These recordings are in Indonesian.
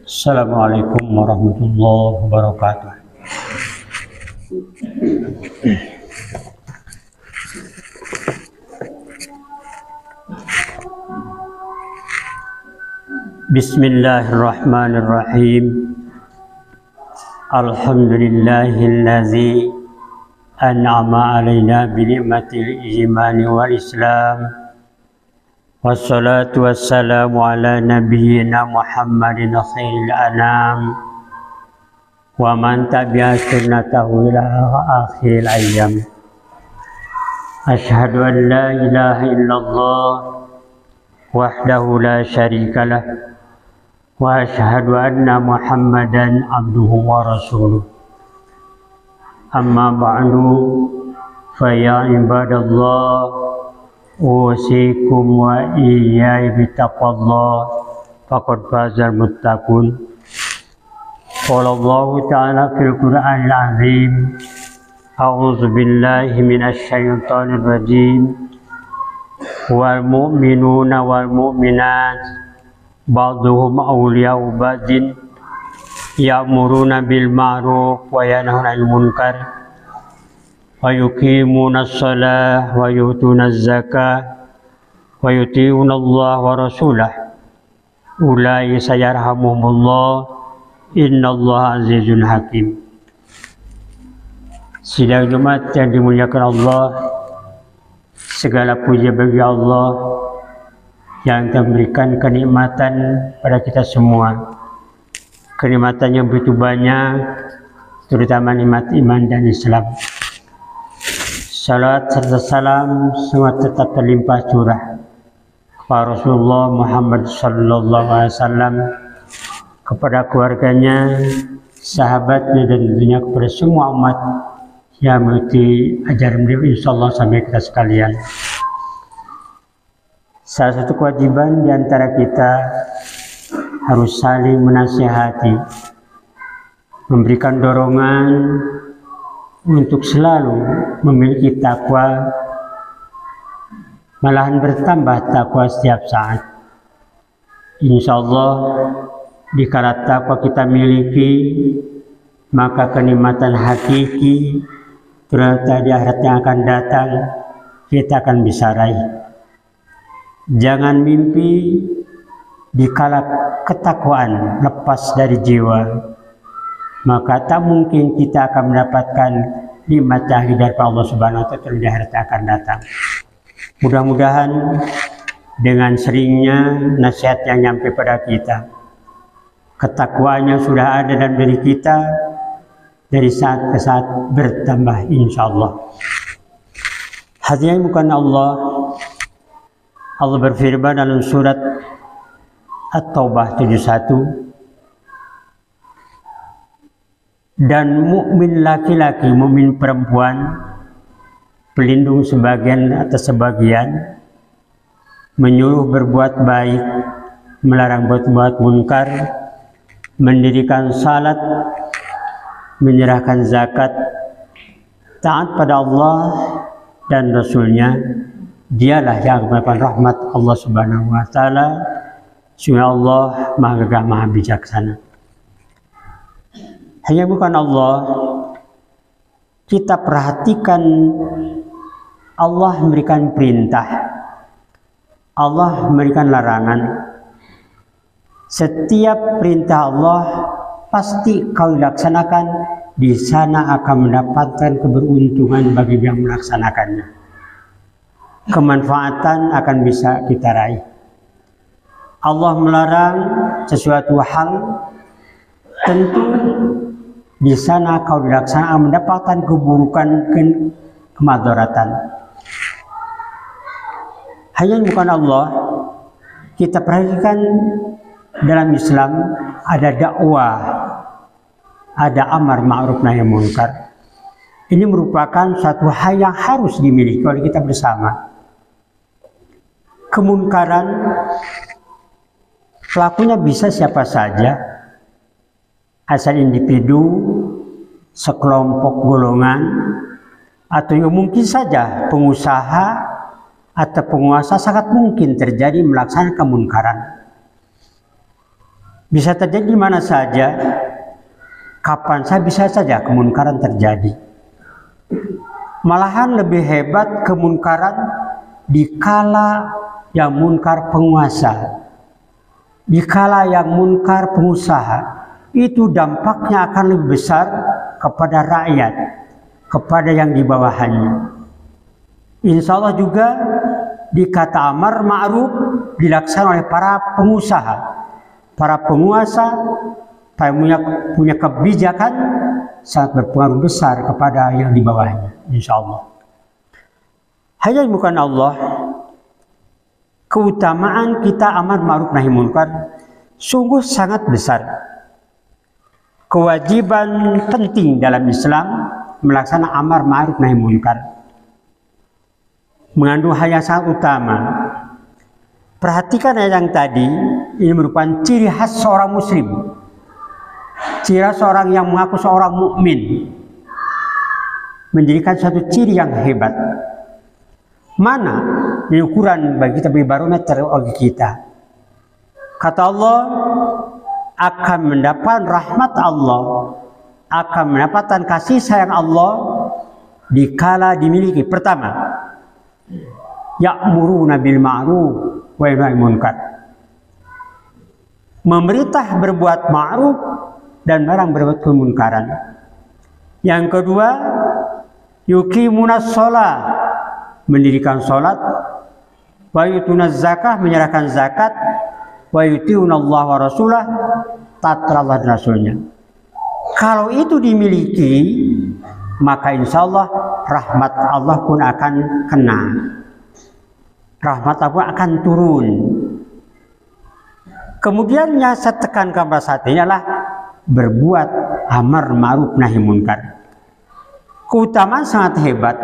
Assalamualaikum warahmatullahi wabarakatuh. Bismillahirrahmanirrahim. Alhamdulillahillazi an'ama alaina bi ni'matil imani wal islam. Wassalatu wassalamu ala nabiyyina Muhammadin khairil anam wa man tabi'a sunnatahu ila akhiril ayyam. Asyhadu an la ilaha illallah wahdahu la syarikalah wa asyhadu anna Muhammadan abduhu wa rasuluh. Amma ba'du, fa ya ibadallah, usikum wa iyaya bitaqwallah, faqad fazal muttaqun. Qala Allah ta'ala fil Qur'anil azim, a'udzu billahi minasy syaithanir rajim. Wal mu'minuna wal mu'minat ba'dhuhum awliya'u ba'din ya'muruna bil ma'ruf wa yanhauna 'anil munkar wa yuqimuna as-shalah wa yu'tuna az-zakah wa yuti'una Allah wa rasulah ulaika sayarhamuhumullah innallaha azizun hakim. Sidang Jumat yang dimuliakan Allah, segala puji bagi Allah yang telah memberikan kenikmatan pada kita semua. Kenikmatan yang begitu banyak, terutama nikmat iman dan Islam. Salat serta salam semua tetap terlimpah curah kepada Rasulullah Muhammad sallallahu alaihi wasallam, kepada keluarganya, sahabatnya, dan tentunya kepada semua umat yang mengikuti ajaran beliau insyaallah sampai kita sekalian. Salah satu kewajiban di antara kita harus saling menasihati, memberikan dorongan untuk selalu memiliki takwa, malahan bertambah takwa setiap saat. Insyaallah dikala takwa kita miliki, maka kenikmatan hakiki ternyata di akhirat yang akan datang kita akan bisa raih. Jangan mimpi dikala ketakwaan lepas dari jiwa, maka tak mungkin kita akan mendapatkan nikmat yang dari Allah Subhanahu wa Ta'ala di akhirat yang akan datang. Mudah-mudahan dengan seringnya nasihat yang nyampe pada kita, ketakwaannya sudah ada dalam diri kita, dari saat ke saat bertambah insyaallah. Hadirin bukan Allah berfirman dalam surat At-Taubah 71, dan mukmin laki-laki, mukmin perempuan, pelindung sebagian atas sebagian, menyuruh berbuat baik, melarang berbuat munkar, mendirikan salat, menyerahkan zakat, taat pada Allah dan Rasulnya. Dialah yang mendapatkan rahmat Allah Subhanahu wa Ta'ala. Sungguh Allah Maha Gagah, Maha Bijaksana. Hanya bukan Allah, kita perhatikan Allah memberikan perintah, Allah memberikan larangan. Setiap perintah Allah pasti kau laksanakan, di sana akan mendapatkan keberuntungan bagi yang melaksanakannya. Kemanfaatan akan bisa kita raih. Allah melarang sesuatu hal, tentu di sana kau dilaksanakan mendapatkan keburukan, kemadaratan. Hanya bukan Allah, kita perhatikan dalam Islam ada dakwah, ada amar ma'ruf nahi munkar. Ini merupakan suatu hal yang harus dimiliki oleh kita bersama. Kemunkaran pelakunya bisa siapa saja, asal individu, sekelompok golongan, atau yang mungkin saja pengusaha atau penguasa sangat mungkin terjadi melaksanakan kemunkaran. Bisa terjadi di mana saja, kapan saja bisa saja kemunkaran terjadi. Malahan lebih hebat kemunkaran dikala yang munkar penguasa, dikala yang munkar pengusaha, itu dampaknya akan lebih besar kepada rakyat, kepada yang di bawahnya. Insya Allah juga dikata amar ma'ruf dilaksanakan oleh para pengusaha, para penguasa, para punya kebijakan sangat berpengaruh besar kepada yang di bawahnya. Insya Allah. Hanya bukan Allah, keutamaan kita amar ma'ruf nahi munkar sungguh sangat besar. Kewajiban penting dalam Islam melaksanakan amar ma'ruf nahi munkar mengandung hal yang sangat utama. Perhatikan yang tadi, ini merupakan ciri khas seorang muslim, ciri khas seorang yang mengaku seorang mukmin, menjadikan suatu ciri yang hebat. Mana ini ukuran bagi kita, bagi barometer bagi kita. Kata Allah, akan mendapat rahmat Allah, akan mendapatkan kasih sayang Allah dikala dimiliki. Pertama, ya'muruna bil ma'ruf wa yanhauna 'anil munkar. Memerintah berbuat ma'ruf dan melarang berbuat kemunkaran. Yang kedua, yuqimunas shalah, mendirikan salat, wa yutunaz zakah, menyerahkan zakat, wa yuti'unallaha wa rasulah, taat Allah dan Rasulnya. Kalau itu dimiliki, maka insya Allah rahmat Allah pun akan kena, rahmat Allah akan turun. Kemudian yang saya tekankan pada saat ini adalah berbuat amar ma'ruf nahi munkar. Keutamaan sangat hebat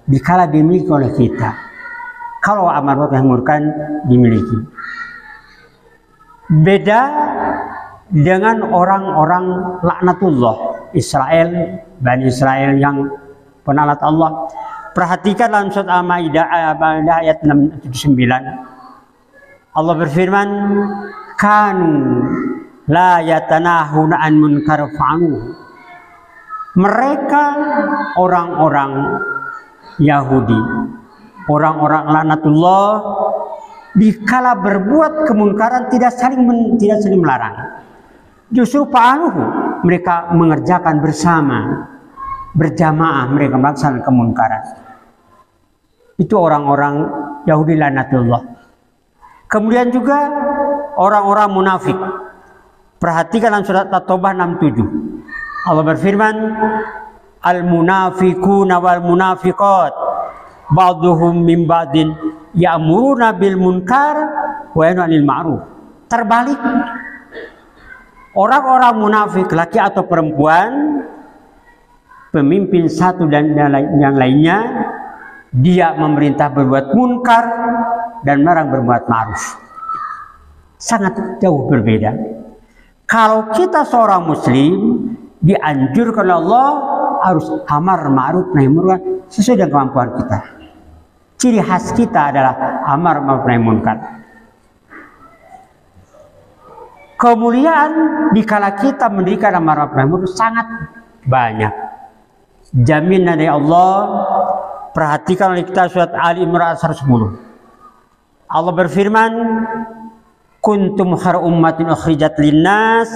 dikala dimiliki oleh kita. Kalau amar ma'ruf nahi munkar dimiliki, beda dengan orang-orang laknatullah Israel, Bani Israel yang penalat Allah. Perhatikan dalam surat Al-Maidah ayat 79, Allah berfirman, kanu la yatanahuna an munkar fa'aluhu. Mereka orang-orang Yahudi, orang-orang laknatullah, dikala berbuat kemunkaran tidak saling melarang. Justru fa'aluhu, mereka mengerjakan bersama, berjamaah mereka melaksanakan kemunkaran. Itu orang-orang Yahudi laknatullah. Kemudian juga orang-orang munafik. Perhatikan dalam surat At-Taubah 67. Allah berfirman, al-munafiquna wal munafiqat ba'dhuhum min ba'din ya'muruna bil munkar wa yanhauna 'anil ma'ruf. Terbalik, orang-orang munafik laki atau perempuan, pemimpin satu dan yang lainnya, dia memerintah berbuat munkar dan melarang berbuat ma'ruf. Sangat jauh berbeda. Kalau kita seorang muslim, dianjurkan oleh Allah harus amar ma'ruf nahi munkar sesuai dengan kemampuan kita. Ciri khas kita adalah amar ma'ruf nahi munkar. Kemuliaan dikala kita mendirikan amar ma'ruf nahi munkar sangat banyak. Jaminan dari Allah. Perhatikan oleh kita surat Ali Imran 110. Allah berfirman, kuntum khairu ummatin ukhrijat linnas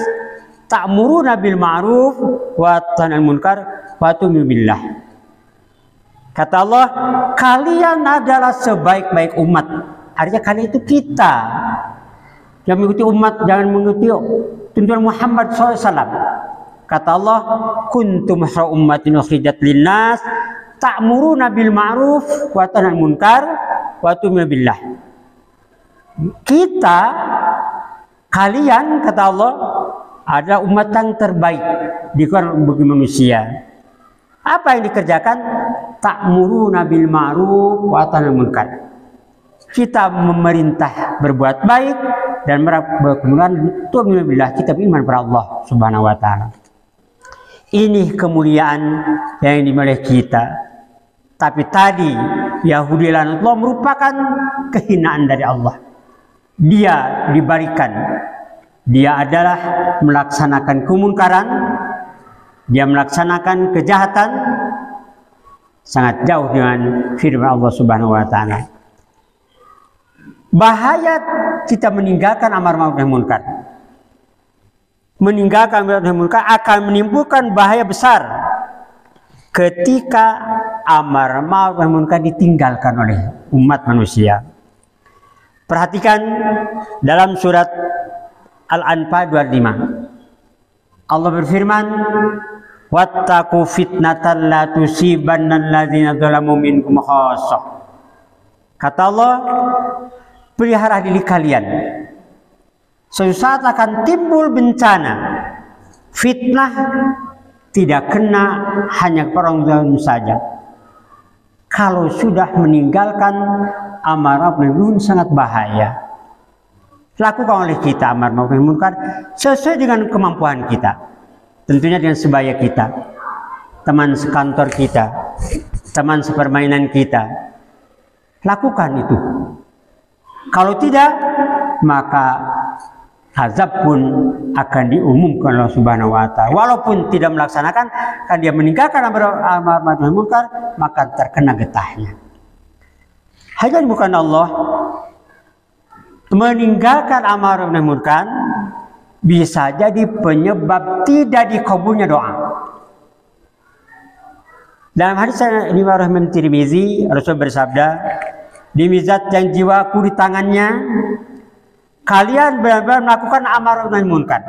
ta'muruna bil ma'ruf wa tanhauna 'anil munkar wa tu'minuna billah. Kata Allah, kalian adalah sebaik-baik umat. Artinya kalian itu kita yang mengikuti umat, jangan mengikuti tuntunan Muhammad SAW. Kata Allah, kuntum khairu ummatin ukhrijat linnas ta'muruna bil ma'ruf wa tanhauna 'anil munkar wa tu'minuna billah. Kita, kalian, kata Allah, adalah umat yang terbaik di kalangan bagi manusia. Apa yang dikerjakan? Ta'muruna bil ma'ruf wa tanhauna 'anil munkar. Kita memerintah berbuat baik dan berkemuliaan tu'minu billah, kita beriman kepada Allah Subhanahu wa taala. Ini kemuliaan yang dimiliki kita. Tapi tadi Yahudi laknatullah merupakan kehinaan dari Allah. Dia dibalikan. Dia adalah melaksanakan kemunkaran, dia melaksanakan kejahatan, sangat jauh dengan firman Allah Subhanahu wa taala. Bahaya kita meninggalkan amar ma'ruf nahi munkar. Meninggalkan amar ma'ruf nahi munkar akan menimbulkan bahaya besar ketika amar ma'ruf nahi munkar ditinggalkan oleh umat manusia. Perhatikan dalam surat Al-Anfal 25. Allah berfirman, "Wattaqu fitnatan la tusibanna alladzina zalamu minkum khassah." Kata Allah, pelihara diri kalian. Suatu saat akan timbul bencana. Fitnah tidak kena hanya kepada orang zalim saja. Kalau sudah meninggalkan amar ma'ruf nahi munkar sangat bahaya. Lakukan oleh kita amar ma'ruf nahi munkar sesuai dengan kemampuan kita. Tentunya dengan sebaya kita, teman sekantor kita, teman sepermainan kita. Lakukan itu. Kalau tidak, maka azab pun akan diumumkan Allah Subhanahu wa taala. Walaupun tidak melaksanakan, kan dia meninggalkan amar ma'ruf nahi munkar, maka terkena getahnya. Hanya bukan Allah meninggalkan amar ma'ruf nahi munkar bisa jadi penyebab tidak dikabulnya doa. Dalam hadis riwayat Imam Tirmizi, Rasul bersabda, "Demi zat yang jiwaku di tangannya, kalian benar-benar melakukan amar ma'ruf nahi munkar.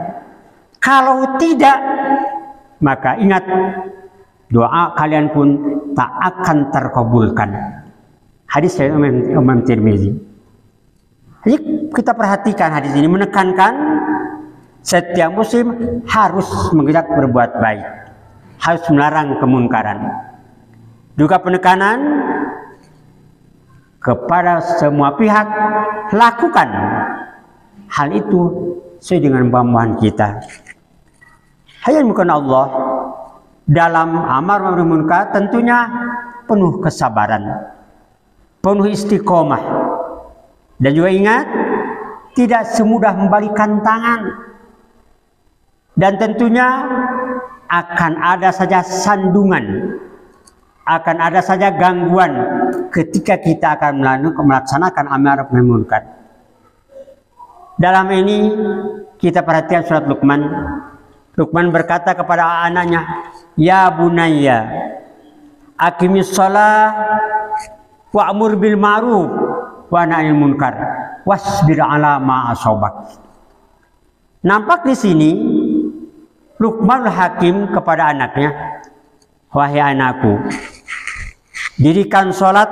Kalau tidak, maka ingat, doa kalian pun tak akan terkabulkan." Hadis dari Imam Tirmizi. Jadi kita perhatikan hadis ini menekankan setiap muslim harus mengajak berbuat baik, harus melarang kemunkaran. Juga penekanan kepada semua pihak, lakukan hal itu sesuai dengan kemampuan kita. Hanya bukan Allah dalam amar ma'ruf nahi munkar tentunya penuh kesabaran, penuh istiqomah, dan juga ingat tidak semudah membalikan tangan. Dan tentunya akan ada saja sandungan, akan ada saja gangguan ketika kita akan melaksanakan amar ma'ruf nahi munkar. Dalam ini kita perhatikan surat Luqman. Luqman berkata kepada anaknya, "Ya bunayya, aqimis shalah wa'mur bil ma'ruf wa nahi 'anil munkar wasbir 'ala ma asabak." Nampak di sini Luqman Hakim kepada anaknya, "Wahai anakku, dirikan sholat,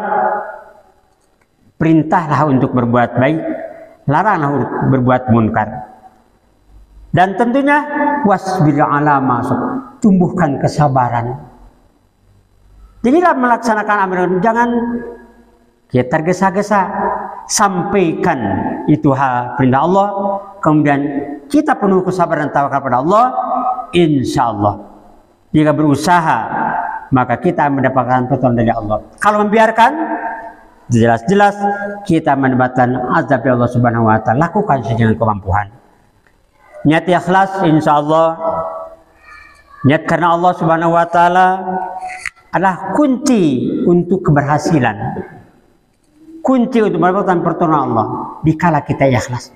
perintahlah untuk berbuat baik, laranglah untuk berbuat munkar. Dan tentunya wasbir 'ala ma asabak, tumbuhkan kesabaran." Jadi dalam melaksanakan amar ma'ruf, jangan kita tergesa-gesa, sampaikan itu hal perintah Allah, kemudian kita penuh kesabaran dan tawakal pada Allah. Insya Allah, jika berusaha maka kita mendapatkan pertolongan dari Allah. Kalau membiarkan, jelas-jelas kita mendapatkan azab dari Allah Subhanahu wa taala. Lakukan sesuai dengan kemampuan. Niat ikhlas, insya Allah, niat karena Allah Subhanahu wa taala adalah kunci untuk keberhasilan, kunci untuk mendapatkan pertolongan Allah dikala kita ikhlas.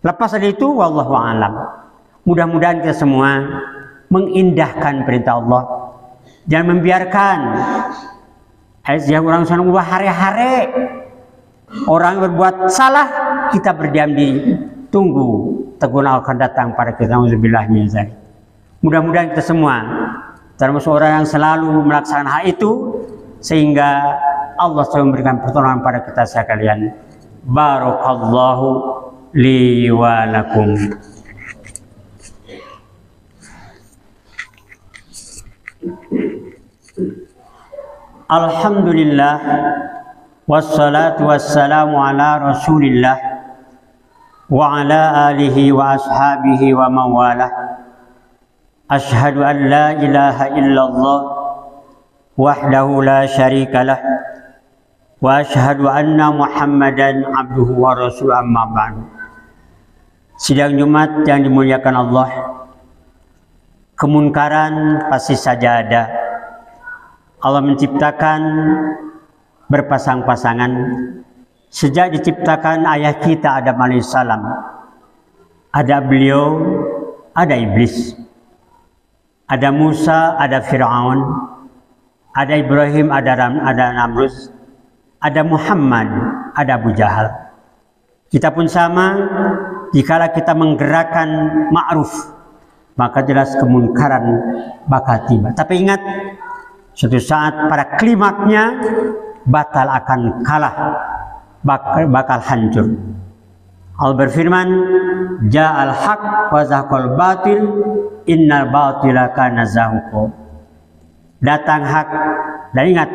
Lepas dari itu, wallahu a'lam. Mudah-mudahan kita semua mengindahkan perintah Allah, jangan membiarkan orang sana ubah hari-hari orang berbuat salah, kita berdiam diri, tunggu teguran Allah akan datang pada kita. Nauzubillah min dzalik. Mudah-mudahan kita semua termasuk orang yang selalu melaksanakan hal itu, sehingga Allah selalu memberikan pertolongan pada kita sekalian. Barakallahu li wa lakum. Alhamdulillah, wassalatu wassalamu ala rasulillah wa ala alihi wa ashabihi wa mawalah. Ashhadu an la ilaha illallah wahdahu la syarika lah, wa asyhadu anna Muhammadan abduhu wa rasuluhu, amma ba'du. Sidang Jumat yang dimuliakan Allah, kemunkaran pasti saja ada. Allah menciptakan berpasang-pasangan. Sejak diciptakan ayah kita Adam alaihissalam, ada beliau, ada iblis, ada Musa, ada Fir'aun, ada Ibrahim, ada Namrud, ada Muhammad, ada Abu Jahal. Kita pun sama, jikala kita menggerakkan ma'ruf, maka jelas kemunkaran bakal tiba. Tapi ingat, suatu saat pada klimaknya batal akan kalah, bakal hancur. Allah berfirman, ja'al haq wa zahaqal batil, innal batila kana zahuqa. Datang hak, dan ingat,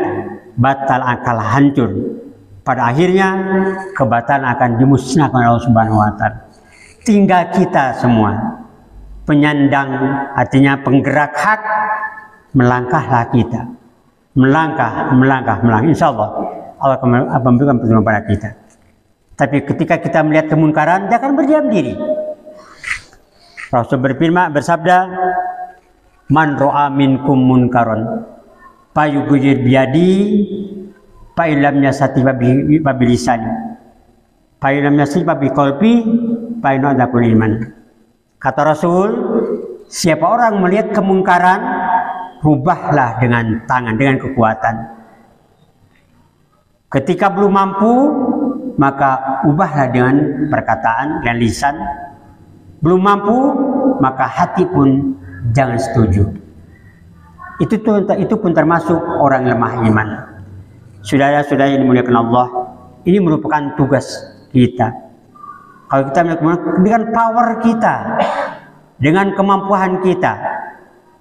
batal akan hancur. Pada akhirnya kebatalan akan dimusnahkan oleh Allah Subhanahu wa taala. Tinggal kita semua penyandang, artinya penggerak hak, melangkahlah kita. Melangkah. Insya Allah Allah akan memberikan petunjuk pada kita. Tapi ketika kita melihat kemunkaran, jangan berdiam diri. Rasul bersabda, man ro'a minkum munkaron fayughayyir biyadi fa illam yastati bi lisani fa illam yastati bi qalbi fa inna dzakul iman. Kata Rasul, siapa orang melihat kemungkaran, rubahlah dengan tangan, dengan kekuatan. Ketika belum mampu, maka ubahlah dengan perkataan, dengan lisan. Belum mampu, maka hati pun jangan setuju. Itu pun termasuk orang lemah iman. Saudara-saudara yang dimuliakan Allah, ini merupakan tugas kita. Kalau kita dengan power kita, dengan kemampuan kita,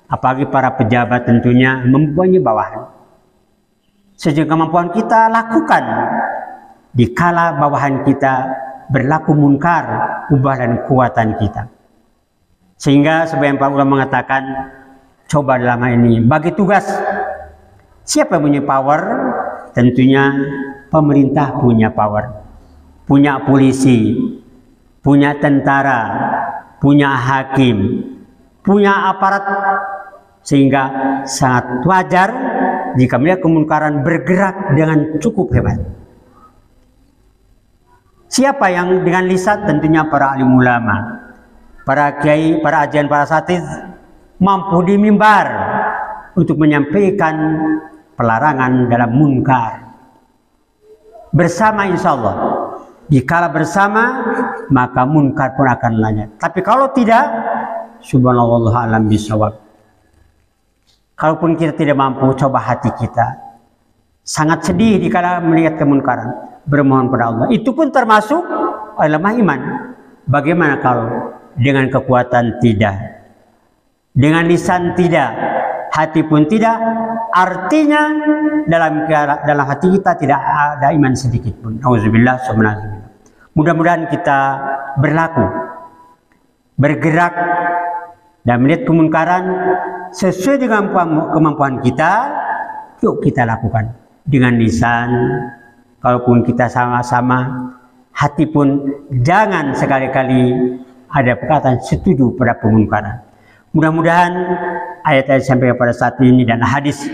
apalagi para pejabat tentunya mempunyai bawahan. Sejak kemampuan kita lakukan, dikala bawahan kita berlaku munkar, ubah dan kekuatan kita. Sehingga sebagian para ulama mengatakan, coba dalam hal ini bagi tugas. Siapa yang punya power? Tentunya pemerintah punya power, punya polisi, punya tentara, punya hakim, punya aparat. Sehingga sangat wajar jika melihat kemungkaran bergerak dengan cukup hebat. Siapa yang dengan lisan? Tentunya para alim ulama, para kiai, para ajian, para satid mampu di mimbar untuk menyampaikan pelarangan dalam munkar. Bersama insya Allah, dikala bersama maka munkar pun akan lanjut. Tapi kalau tidak, subhanallah alam bisawab. Kalaupun kita tidak mampu, coba hati kita sangat sedih dikala melihat kemunkaran, bermohon pada Allah. Itu pun termasuk lemah iman. Bagaimana kalau dengan kekuatan tidak, dengan lisan tidak, hati pun tidak? Artinya dalam hati kita tidak ada iman sedikit pun. Auzubillah, subhanallah. Mudah-mudahan kita bergerak dan melihat kemunkaran sesuai dengan kemampuan kita. Yuk kita lakukan dengan lisan. Kalaupun kita sama-sama, hati pun jangan sekali-kali ada perkataan setuju pada kemungkaran. Mudah-mudahan ayat-ayat sampai pada saat ini dan hadis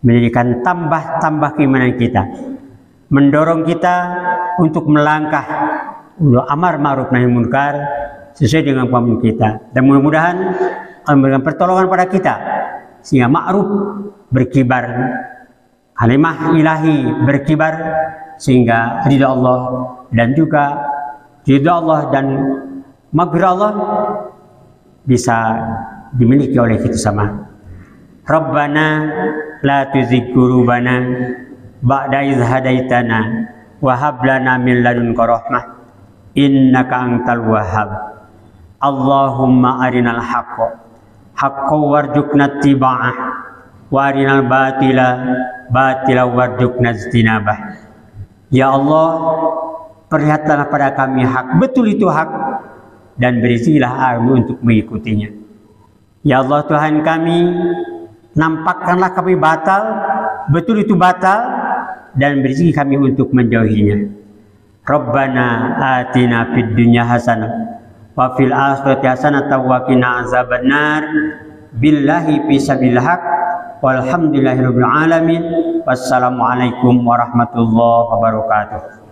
menjadikan tambah keimanan kita, mendorong kita untuk melangkah untuk amar ma'ruf nahi munkar sesuai dengan kemampuan kita. Dan mudah-mudahan Allah memberikan pertolongan pada kita sehingga ma'ruf berkibar, kalimah ilahi berkibar, sehingga ridha Allah dan juga ridha Allah dan maghfirah Allah bisa dimiliki oleh kita sama. Rabbana la tuzigh qulubana ba'da idh hadaitana wa hab lana min ladunka rahmah innaka antal wahhab. Allahumma arinal haqqo haqqan warzuqna ittiba'ah wa arinal batila batilan warzuqna ijtinabah. Ya Allah, perlihatkanlah pada kami hak, betul itu hak, dan berizilah kami untuk mengikutinya. Ya Allah Tuhan kami, nampakkanlah kami batal, betul itu batal, dan beri kami untuk menjauhinya. Rabbana atina fid dunya hasanah wa fil akhirati hasanah wa qina azabannar. Billahi fisabilil haq walhamdulillahirabbil alamin. Wassalamualaikum warahmatullahi wabarakatuh.